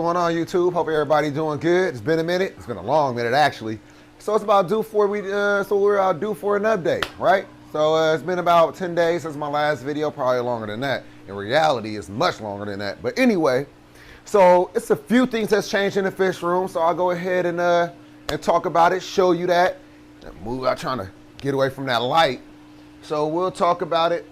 going on, YouTube? Hope everybody doing good. It's been a minute. It's been a long minute, actually. So it's about due for we're due for an update, right? So it's been about 10 days since my last video, probably longer than that. In reality, it's much longer than that. But anyway, so it's a few things that's changed in the fish room. So I'll go ahead and talk about it, show you that. Move out, trying to get away from that light. So we'll talk about it.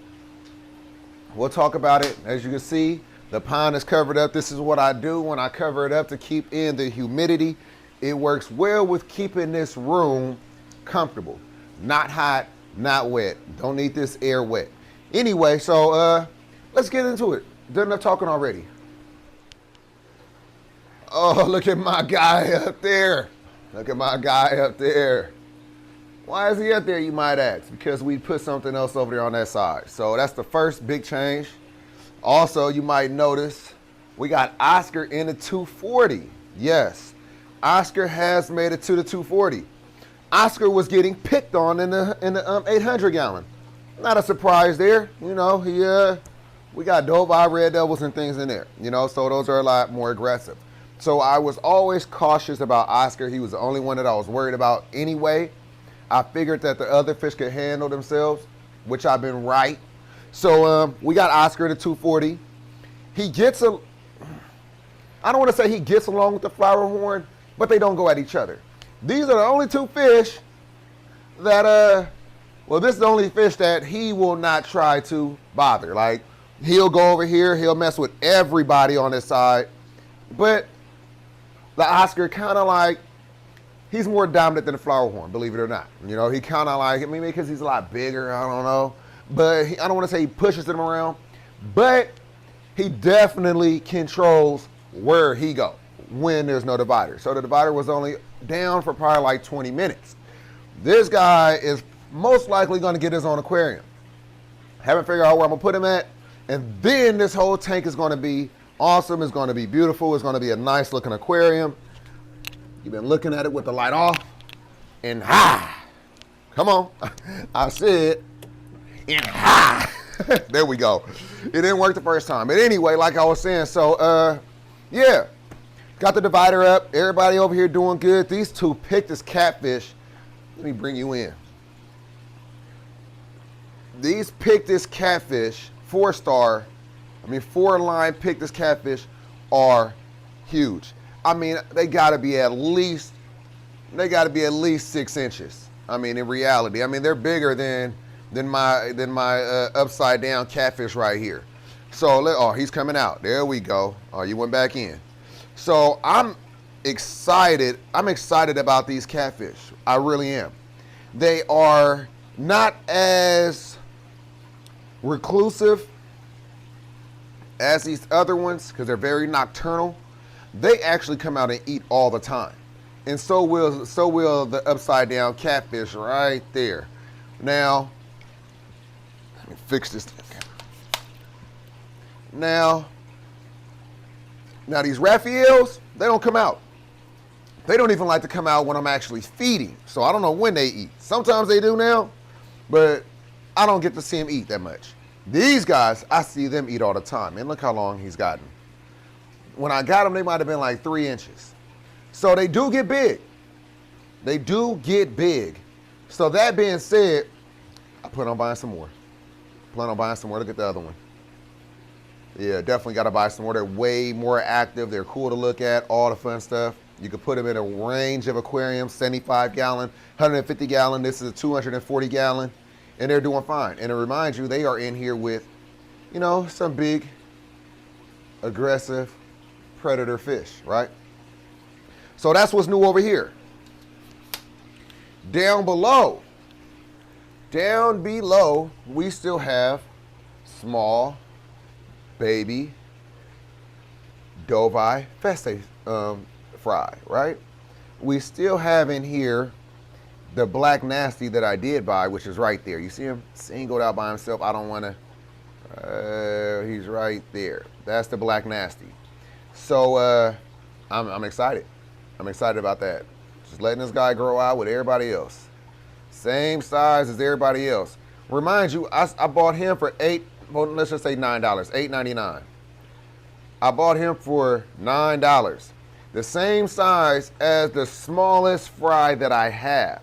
As you can see, the pond is covered up. This is what I do when I cover it up to keep in the humidity. It works well with keeping this room comfortable. Not hot, not wet. Don't need this air wet. Anyway, so let's get into it. Done enough talking already. Oh, look at my guy up there. Look at my guy up there. Why is he up there, you might ask? Because we put something else over there on that side. So that's the first big change. Also, you might notice we got Oscar in the 240. Yes, Oscar has made it to the 240. Oscar was getting picked on in the 800 gallon. Not a surprise there. You know, we got Doveye red devils and things in there. You know, so those are a lot more aggressive. So I was always cautious about Oscar. He was the only one that I was worried about anyway. I figured that the other fish could handle themselves, which I've been right. So we got Oscar in the 240. He gets I don't want to say he gets along with the flower horn, but they don't go at each other. These are the only two fish that, well, this is the only fish that he will not try to bother. Like, he'll go over here, he'll mess with everybody on his side. But the Oscar kind of like, he's more dominant than the flower horn, believe it or not. You know, he kind of like, maybe because he's a lot bigger, I don't know. But I don't want to say he pushes them around, but he definitely controls where he goes when there's no divider. So the divider was only down for probably like 20 minutes. This guy is most likely going to get his own aquarium. Haven't figured out where I'm going to put him at. And then this whole tank is going to be awesome. It's going to be beautiful. It's going to be a nice looking aquarium. You've been looking at it with the light off. And come on. I said, and there we go. It didn't work the first time. But anyway, like I was saying, so yeah. Got the divider up. Everybody over here doing good. These two picked this catfish. Let me bring you in. These picked this catfish, 4-line picked this catfish are huge. I mean, they gotta be at least 6 inches. I mean, in reality, I mean, they're bigger than my upside down catfish right here. So, oh, he's coming out. There we go. Oh, you went back in. So I'm excited. I'm excited about these catfish. I really am. They are not as reclusive as these other ones because they're very nocturnal. They actually come out and eat all the time. And so will the upside down catfish right there. Now, let me fix this. Now these Raphaels, they don't come out. They don't even like to come out when I'm actually feeding. So I don't know when they eat. Sometimes they do now, but I don't get to see them eat that much. These guys, I see them eat all the time. And look how long he's gotten. When I got them, they might have been like 3 inches. So they do get big. They do get big. So that being said, I plan on buying some more. Look at the other one. Yeah, definitely got to buy some more. They're way more active. They're cool to look at, all the fun stuff. You can put them in a range of aquariums, 75 gallon, 150 gallon. This is a 240 gallon, and they're doing fine. And to remind you, they are in here with, you know, some big, aggressive predator fish, right? So that's what's new over here. Down below, we still have small baby Doveye Feste fry, right? We still have in here the Black Nasty that I did buy, which is right there. You see him singled out by himself. I don't want to, he's right there. That's the Black Nasty. So I'm excited. I'm excited about that. Just letting this guy grow out with everybody else. Same size as everybody else. Remind you, I bought him for let's just say $9, $8.99. I bought him for $9. The same size as the smallest fry that I have.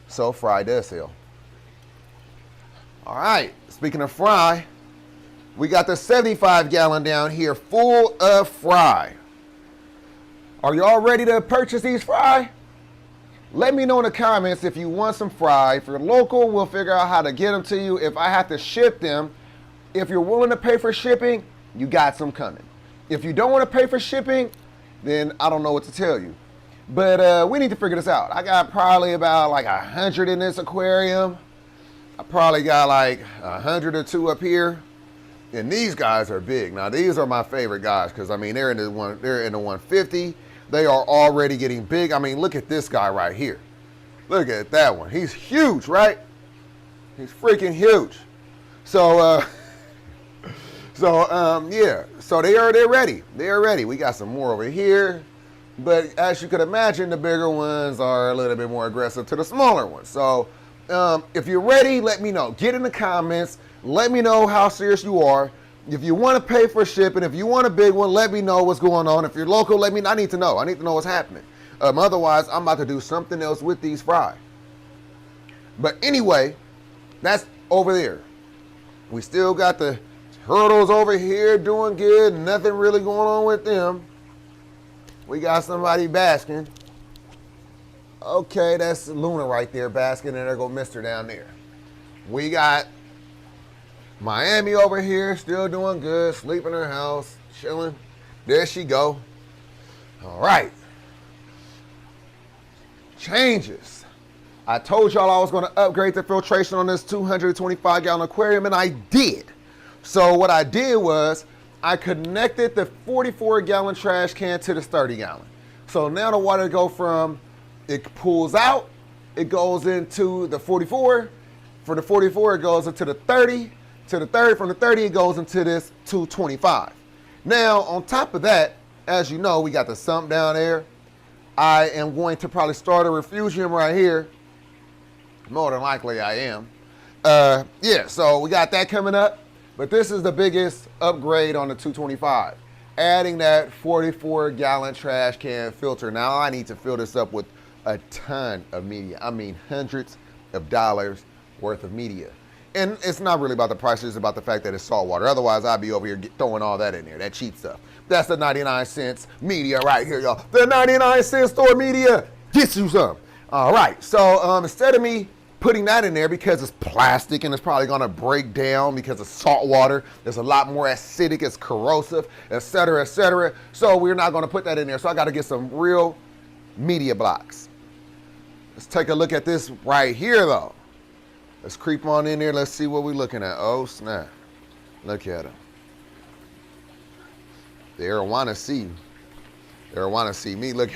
So fry does sell. All right, speaking of fry, we got the 75-gallon down here full of fry. Are y'all ready to purchase these fry? Let me know in the comments if you want some fry. If you're local, we'll figure out how to get them to you. If I have to ship them, if you're willing to pay for shipping, you got some coming. If you don't want to pay for shipping, then I don't know what to tell you. But we need to figure this out. I got probably about like 100 in this aquarium. I probably got like 100 or two up here. And these guys are big. Now these are my favorite guys because I mean they're in the 150. They are already getting big. I mean, look at this guy right here. Look at that one. He's huge, right? He's freaking huge. So yeah. So they're ready. They're ready. We got some more over here. But as you could imagine, the bigger ones are a little bit more aggressive to the smaller ones. So if you're ready, let me know. Get in the comments. Let me know how serious you are. If you want to pay for shipping, if you want a big one, let me know what's going on. If you're local, let me know. I need to know. I need to know what's happening. Otherwise, I'm about to do something else with these fry. But anyway, that's over there. We still got the turtles over here doing good. Nothing really going on with them. We got somebody basking. Okay, that's Luna right there basking, and there go Mister down there. We got Miami over here, still doing good, sleep in her house, chilling. There she go. All right. Changes. I told y'all I was going to upgrade the filtration on this 225-gallon aquarium, and I did. So what I did was I connected the 44-gallon trash can to the 30-gallon. So now the water it pulls out, it goes into the 44. For the 44, it goes into the 30. To the 30, from the 30, it goes into this 225. Now, on top of that, as you know, we got the sump down there. I am going to probably start a refugium right here. More than likely, I am. Yeah, so we got that coming up. But this is the biggest upgrade on the 225. Adding that 44-gallon trash can filter. Now, I need to fill this up with a ton of media. I mean, hundreds of dollars worth of media. And it's not really about the price, it's about the fact that it's salt water. Otherwise, I'd be over here throwing all that in there, that cheap stuff. That's the 99 cents media right here, y'all. The 99 cent store media, get you some. All right, so instead of me putting that in there because it's plastic and it's probably gonna break down because of salt water, there's a lot more acidic, it's corrosive, et cetera, et cetera. So we're not gonna put that in there. So I gotta get some real media blocks. Let's take a look at this right here, though. Let's creep on in there. Let's see what we're looking at. Oh, snap. Look at him. The arowana see. The arowana see me. Look.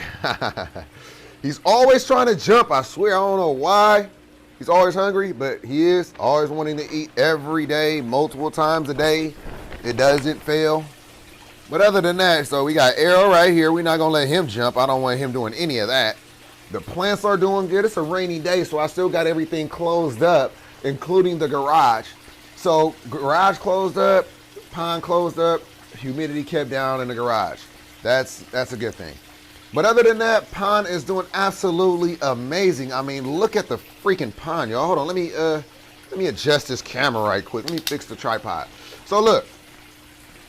He's always trying to jump. I swear, I don't know why. He's always hungry, but he is always wanting to eat every day, multiple times a day. It doesn't fail. But other than that, so we got Arrow right here. We're not going to let him jump. I don't want him doing any of that. The plants are doing good. It's a rainy day, so I still got everything closed up, including the garage. So garage closed up, pond closed up, humidity kept down in the garage. That's a good thing. But other than that, pond is doing absolutely amazing. I mean, look at the freaking pond, y'all. Hold on, let me adjust this camera right quick. Let me fix the tripod. So look,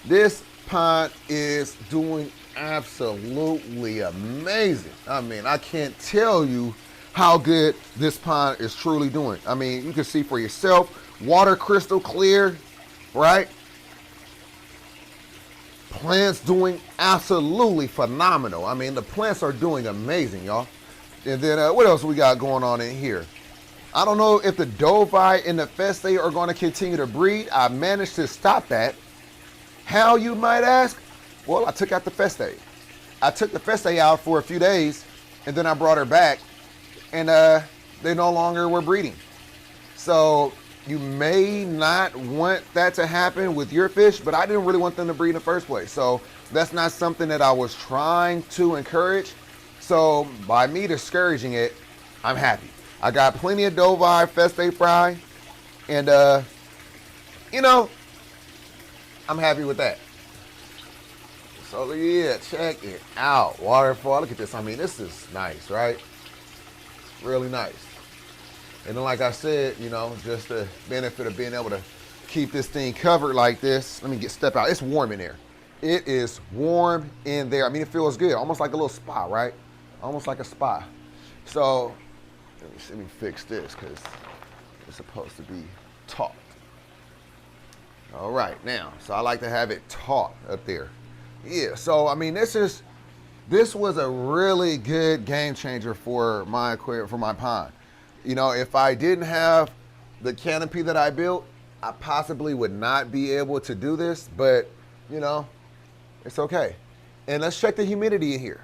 this pond is doing absolutely amazing. I mean, I can't tell you how good this pond is truly doing. I mean, you can see for yourself, water crystal clear, right? Plants doing absolutely phenomenal. I mean, the plants are doing amazing, y'all. And then what else we got going on in here? I don't know if the Dovii and the Feste are going to continue to breed. I managed to stop that. How, you might ask? Well, I took out the Feste. I took the Feste out for a few days, and then I brought her back, and they no longer were breeding. So you may not want that to happen with your fish, but I didn't really want them to breed in the first place. So that's not something that I was trying to encourage. So by me discouraging it, I'm happy. I got plenty of Dovii Feste fry, and you know, I'm happy with that. So yeah, check it out. Waterfall. Look at this. I mean, this is nice, right? Really nice. And then like I said, you know, just the benefit of being able to keep this thing covered like this. Let me step out. It's warm in there. It is warm in there. I mean, it feels good. Almost like a little spa, right? Almost like a spa. So let me fix this because it's supposed to be taut. All right, now, so I like to have it taut up there. Yeah, so I mean, this was a really good game changer for my aquarium, for my pond. You know, if I didn't have the canopy that I built, I possibly would not be able to do this, but you know, it's okay. And let's check the humidity in here.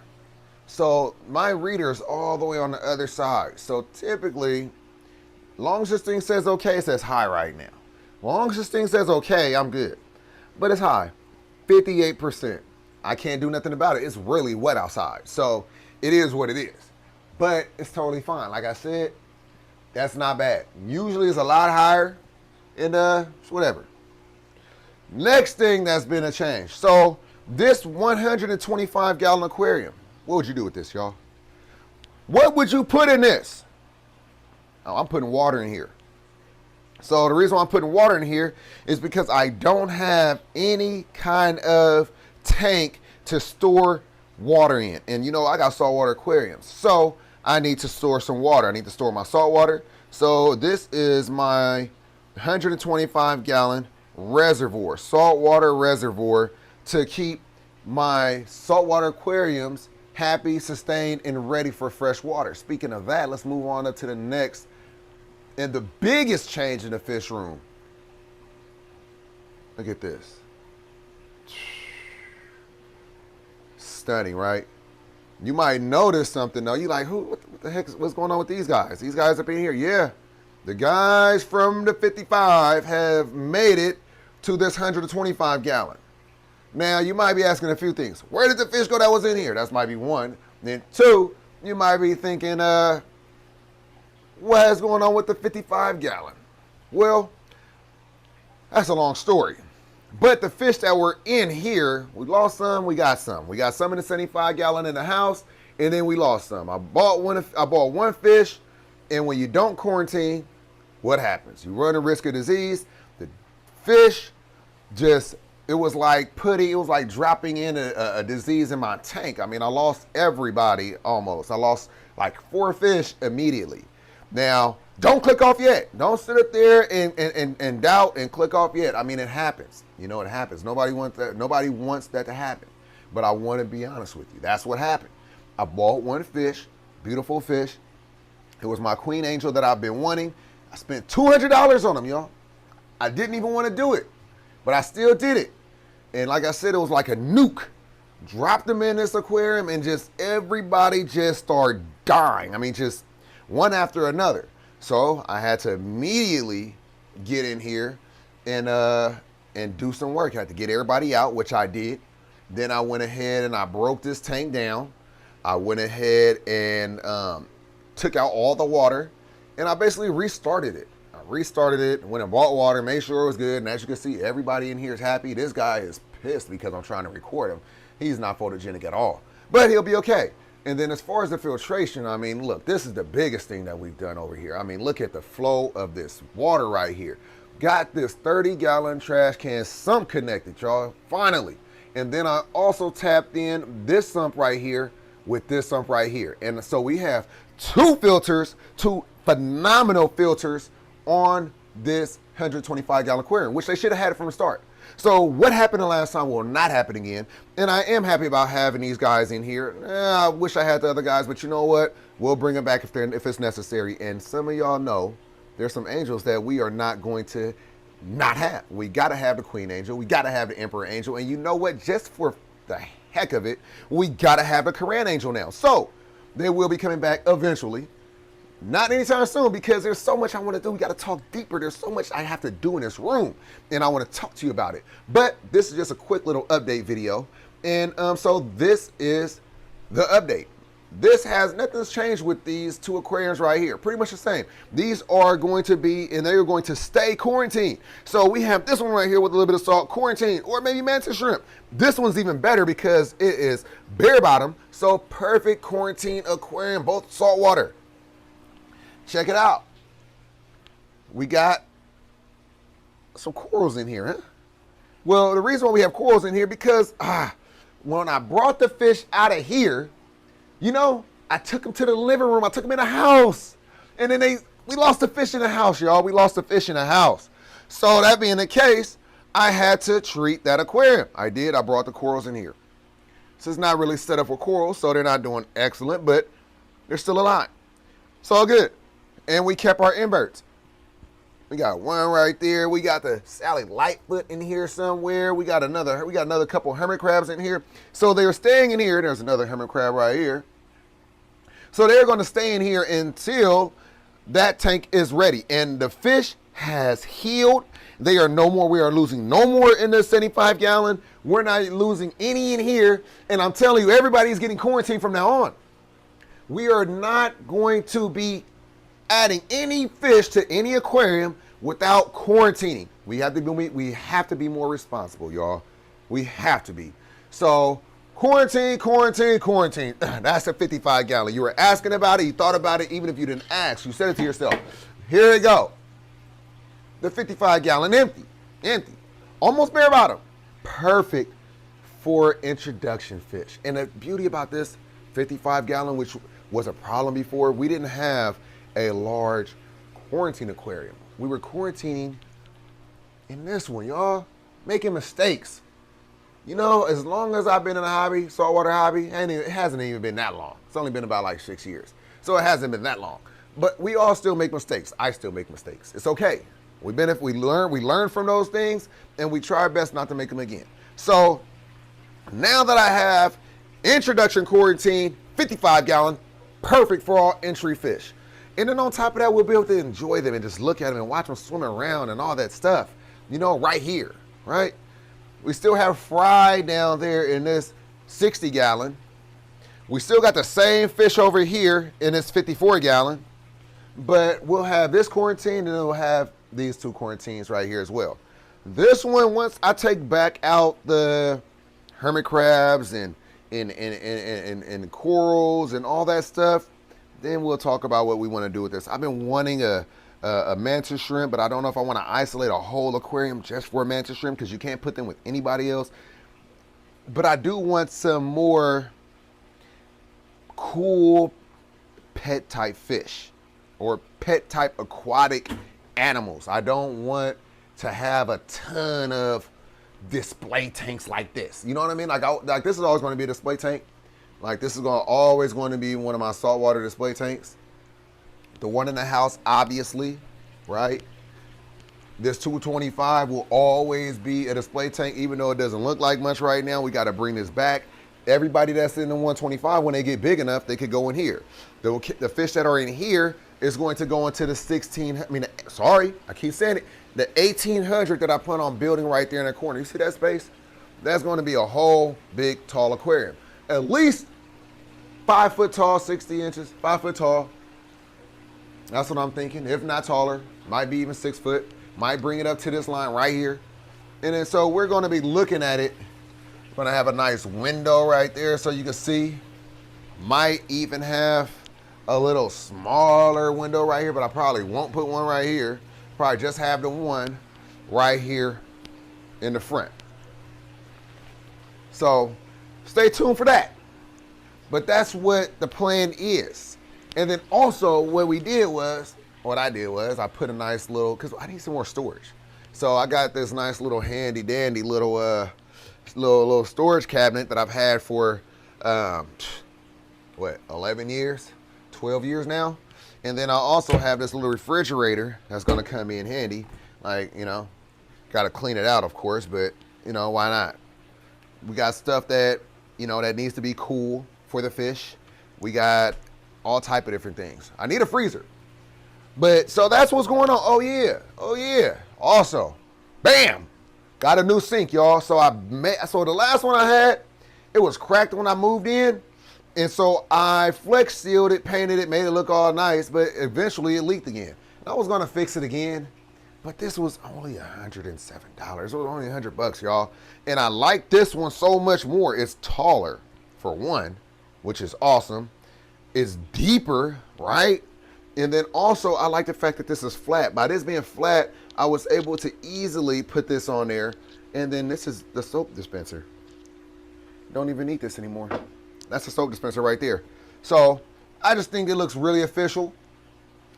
So my reader is all the way on the other side. So typically, long as this thing says okay, it says high right now. Long as this thing says okay, I'm good. But it's high, 58%. I can't do nothing about it. It's really wet outside. So it is what it is. But it's totally fine. Like I said, that's not bad. Usually it's a lot higher and whatever. Next thing that's been a change. So this 125 gallon aquarium, what would you do with this, y'all? What would you put in this? Oh, I'm putting water in here. So the reason why I'm putting water in here is because I don't have any kind of tank to store water in. And you know, I got saltwater aquariums. So I need to store some water. I need to store my salt water. So this is my 125 gallon reservoir, saltwater reservoir, to keep my saltwater aquariums happy, sustained, and ready for fresh water. Speaking of that, let's move on up to the next and the biggest change in the fish room. Look at this. Stunning, right? You might notice something though. You like, what the heck what's going on with these guys? These guys up in here. Yeah. The guys from the 55 have made it to this 125 gallon. Now, you might be asking a few things. Where did the fish go that was in here? That might be one. Then two, you might be thinking, what is going on with the 55 gallon? Well, that's a long story. But the fish that were in here, we lost some, we got some. We got some in the 75 gallon in the house, and then we lost some. I bought one fish, and when you don't quarantine, what happens? You run a risk of disease. The fish it was like dropping in a disease in my tank. I mean, I lost everybody almost. I lost like 4 fish immediately. Now, don't click off yet. Don't sit up there and doubt and click off yet. I mean, it happens. You know, it happens. Nobody wants that to happen. But I want to be honest with you. That's what happened. I bought one fish, beautiful fish. It was my queen angel that I've been wanting. I spent $200 on him, y'all. I didn't even want to do it, but I still did it. And like I said, it was like a nuke. Dropped them in this aquarium and just everybody just started dying. I mean, just one after another. So I had to immediately get in here and do some work. I had to get everybody out, which I did. Then I went ahead and I broke this tank down. I went ahead and took out all the water, and I basically restarted it. I restarted it, went and bought water, made sure it was good, and as you can see, everybody in here is happy. This guy is pissed because I'm trying to record him. He's not photogenic at all, but he'll be okay. And then as far as the filtration, I mean, look, this is the biggest thing that we've done over here. I mean, look at the flow of this water right here. Got this 30-gallon trash can sump connected, y'all, finally. And then I also tapped in this sump right here with this sump right here. And so we have 2 filters, 2 phenomenal filters on this 125-gallon aquarium, which they should have had it from the start. So what happened the last time will not happen again. And I am happy about having these guys in here. I wish I had the other guys, but you know what? We'll bring them back if it's necessary. And some of y'all know there's some angels that we are not going to not have. We got to have the queen angel. We got to have the emperor angel. And you know what? Just for the heck of it, we got to have the Quran angel now. So they will be coming back eventually. Not anytime soon, because there's so much I want to do. We got to talk deeper. There's so much I have to do in this room, and I want to talk to you about it. But this is just a quick little update video. And so this is the update. This has nothing's changed with these two aquariums right here. Pretty much the same. These are going to be, and they are going to stay quarantined. So we have this one right here with a little bit of salt, quarantine, or maybe mantis shrimp. This one's even better because it is bare bottom. So perfect quarantine aquarium, both saltwater. Check it out. We got some corals in here, huh? Well, the reason why we have corals in here because when I brought the fish out of here, you know, I took them to the living room. I took them in the house. And then we lost the fish in the house, y'all. We lost the fish in the house. So that being the case, I had to treat that aquarium. I did. I brought the corals in here. So it's not really set up for corals, so they're not doing excellent, but they're still alive. It's all good. And we kept our inverts. We got one right there. We got the Sally Lightfoot in here somewhere. We got another couple hermit crabs in here. So they're staying in here. There's another hermit crab right here. So they're going to stay in here until that tank is ready. And the fish has healed. They are no more. We are losing no more in the 75 gallon. We're not losing any in here. And I'm telling you, everybody's getting quarantined from now on. We are not going to be adding any fish to any aquarium without quarantining. We have to be more responsible, y'all. We have to be. So quarantine. That's a 55 gallon. You were asking about it. You thought about it. Even if you didn't ask, you said it to yourself. Here we go. The 55 gallon empty. Almost bare bottom. Perfect for introduction fish. And the beauty about this 55 gallon, which was a problem before, we didn't have a large quarantine aquarium. We were quarantining in this one, y'all. Making mistakes. You know, as long as I've been in the hobby, saltwater hobby, and it hasn't even been that long. It's only been about like 6 years. So it hasn't been that long. But we all still make mistakes. I still make mistakes. It's okay. We learn from those things, and we try our best not to make them again. So now that I have introduction quarantine, 55 gallon, perfect for all entry fish. And then on top of that, we'll be able to enjoy them and just look at them and watch them swim around and all that stuff, you know, right here, right? We still have fry down there in this 60 gallon. We still got the same fish over here in this 54 gallon, but we'll have this quarantine and then we'll have these two quarantines right here as well. This one, once I take back out the hermit crabs and corals and all that stuff, then we'll talk about what we want to do with this. I've been wanting a mantis shrimp, but I don't know if I want to isolate a whole aquarium just for a mantis shrimp because you can't put them with anybody else. But I do want some more cool pet type fish or pet type aquatic animals. I don't want to have a ton of display tanks like this. You know what I mean? Like this is always going to be a display tank. Like this is always going to be one of my saltwater display tanks. The one in the house, obviously, right? This 225 will always be a display tank, even though it doesn't look like much right now. We got to bring this back. Everybody that's in the 125, when they get big enough, they could go in here. The fish that are in here is going to go into the I keep saying it, the 1800 that I plan on building right there in the corner. You see that space? That's going to be a whole big, tall aquarium. At least 5 foot tall, 60 inches, 5 foot tall. That's what I'm thinking. If not taller, might be even 6 foot. Might bring it up to this line right here. And then so we're going to be looking at it. Going to have a nice window right there so you can see. Might even have a little smaller window right here, but I probably won't put one right here. Probably just have the one right here in the front. So stay tuned for that. But that's what the plan is. And then also what I did was I put a nice little, because I need some more storage. So I got this nice little handy dandy little storage cabinet that I've had for 11 years, 12 years now. And then I also have this little refrigerator that's going to come in handy. Like, you know, got to clean it out, of course, but, you know, why not? We got stuff that, you know, that needs to be cool for the fish. We got all type of different things. I need a freezer. But, so that's what's going on. Oh, yeah. Also, bam, got a new sink, y'all. So the last one I had, it was cracked when I moved in. And so I flex sealed it, painted it, made it look all nice, but eventually it leaked again. And I was gonna fix it again, but this was only $107. It was only $100, y'all. And I like this one so much more. It's taller, for one, which is awesome. It's deeper, right? And then also, I like the fact that this is flat. By this being flat, I was able to easily put this on there. And then this is the soap dispenser. Don't even need this anymore. That's the soap dispenser right there. So I just think it looks really official.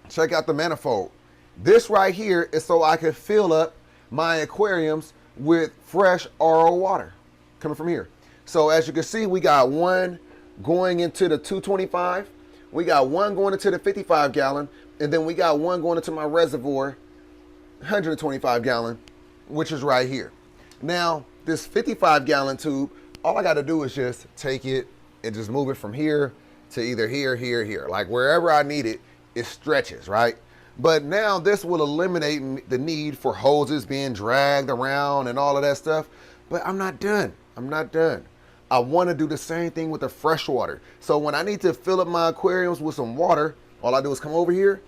Check out the manifold. This right here is so I can fill up my aquariums with fresh RO water coming from here. So as you can see, we got one going into the 225. We got one going into the 55 gallon. And then we got one going into my reservoir, 125 gallon, which is right here. Now, this 55 gallon tube, all I got to do is just take it and just move it from here to either here, here, here. Like wherever I need it, it stretches, right? But now this will eliminate the need for hoses being dragged around and all of that stuff. But I'm not done. I'm not done. I want to do the same thing with the fresh water. So when I need to fill up my aquariums with some water, all I do is come over here,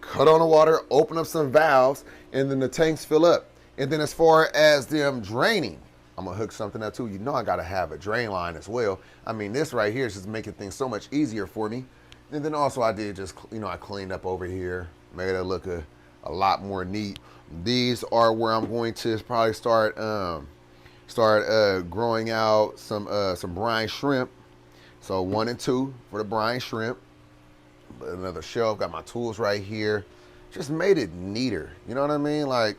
cut on the water, open up some valves, and then the tanks fill up. And then as far as them draining, I'm gonna hook something up too. You know I gotta have a drain line as well. I mean, this right here is just making things so much easier for me. And then also I did just, I cleaned up over here, made it look a lot more neat. These are where I'm going to probably start growing out some brine shrimp. So 1 and 2 for the brine shrimp. Another shelf, got my tools right here. Just made it neater. You know what I mean? Like,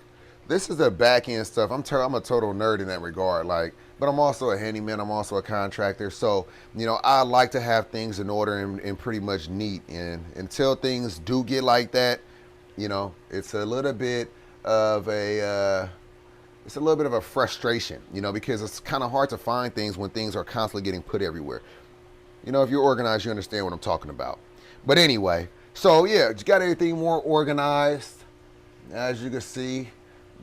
this is the back end stuff. I'm a total nerd in that regard. Like, but I'm also a handyman. I'm also a contractor. So, I like to have things in order and pretty much neat. And until things do get like that, it's a little bit of a frustration, because it's kind of hard to find things when things are constantly getting put everywhere. If you're organized, you understand what I'm talking about. But anyway, so yeah, just got everything more organized. As you can see,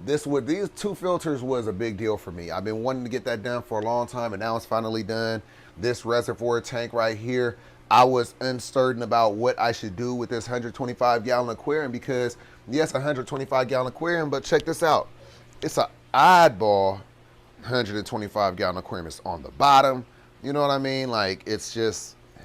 these 2 filters was a big deal for me. I've been wanting to get that done for a long time, and now it's finally done. This reservoir tank right here, I was uncertain about what I should do with this 125 gallon aquarium because, yes, a 125 gallon aquarium, but check this out. It's an oddball 125 gallon aquarium. It's on the bottom. You know what I mean? Like, it's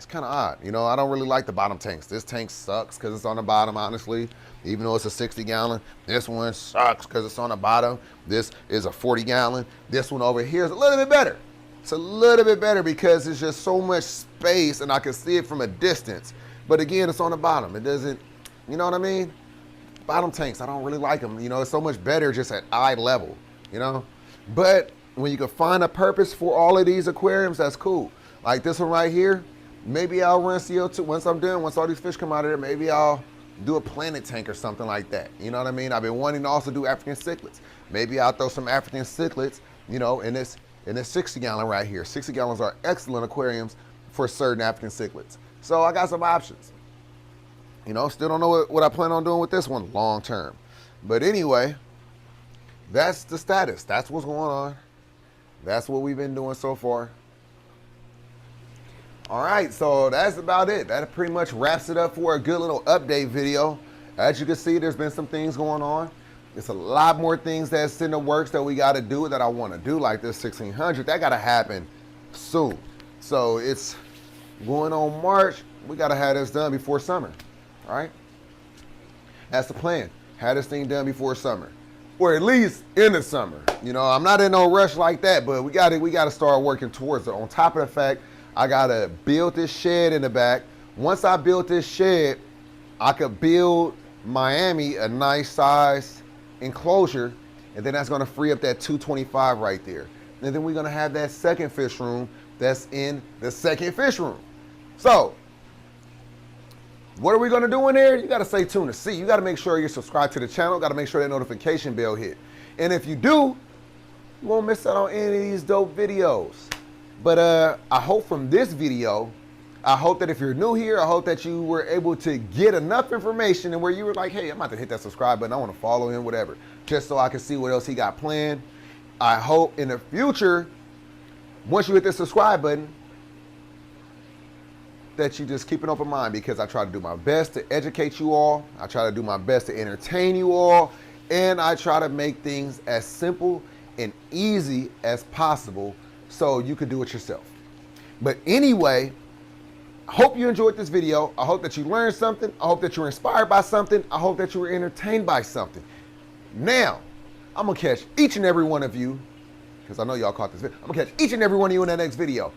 kind of odd. I don't really like the bottom tanks. This tank sucks because it's on the bottom, honestly. Even though it's a 60 gallon, this one sucks because it's on the bottom. This is a 40 gallon. This one over here is a little bit better. It's a little bit better because there's just so much space and I can see it from a distance. But again, it's on the bottom. It doesn't, you know what I mean? Bottom tanks, I don't really like them. It's so much better just at eye level, But when you can find a purpose for all of these aquariums, that's cool. Like this one right here, maybe I'll run CO2 once I'm done, once all these fish come out of there, maybe I'll do a planet tank or something like that. You know what I mean? I've been wanting to also do African cichlids. Maybe I'll throw some African cichlids, in this 60 gallon right here. 60 gallons are excellent aquariums for certain African cichlids. So I got some options. Still don't know what I plan on doing with this one long term. But anyway, that's the status. That's what's going on. That's what we've been doing so far. All right, so that's about it. That pretty much wraps it up for a good little update video. As you can see, there's been some things going on. There's a lot more things that's in the works that we got to do that I want to do, like this 1600. That got to happen soon. So it's going on March. We got to have this done before summer. All right? That's the plan. Have this thing done before summer. Or at least in the summer. I'm not in no rush like that, but we got to start working towards it. On top of the fact, I gotta build this shed in the back. Once I build this shed, I could build Miami a nice size enclosure, and then that's gonna free up that 225 right there. And then we're gonna have that second fish room that's in the second fish room. So, what are we gonna do in there? You gotta stay tuned to see. You gotta make sure you're subscribed to the channel. Gotta make sure that notification bell hit. And if you do, you won't miss out on any of these dope videos. But I hope from this video, I hope that if you're new here, I hope that you were able to get enough information and where you were like, hey, I'm about to hit that subscribe button. I want to follow him, whatever, just so I can see what else he got planned. I hope in the future, once you hit the subscribe button, that you just keep an open mind, because I try to do my best to educate you all. I try to do my best to entertain you all. And I try to make things as simple and easy as possible so you can do it yourself. But anyway, I hope you enjoyed this video. I hope that you learned something. I hope that you were inspired by something. I hope that you were entertained by something. Now, I'm going to catch each and every one of you, because I know y'all caught this video. I'm going to catch each and every one of you in that next video.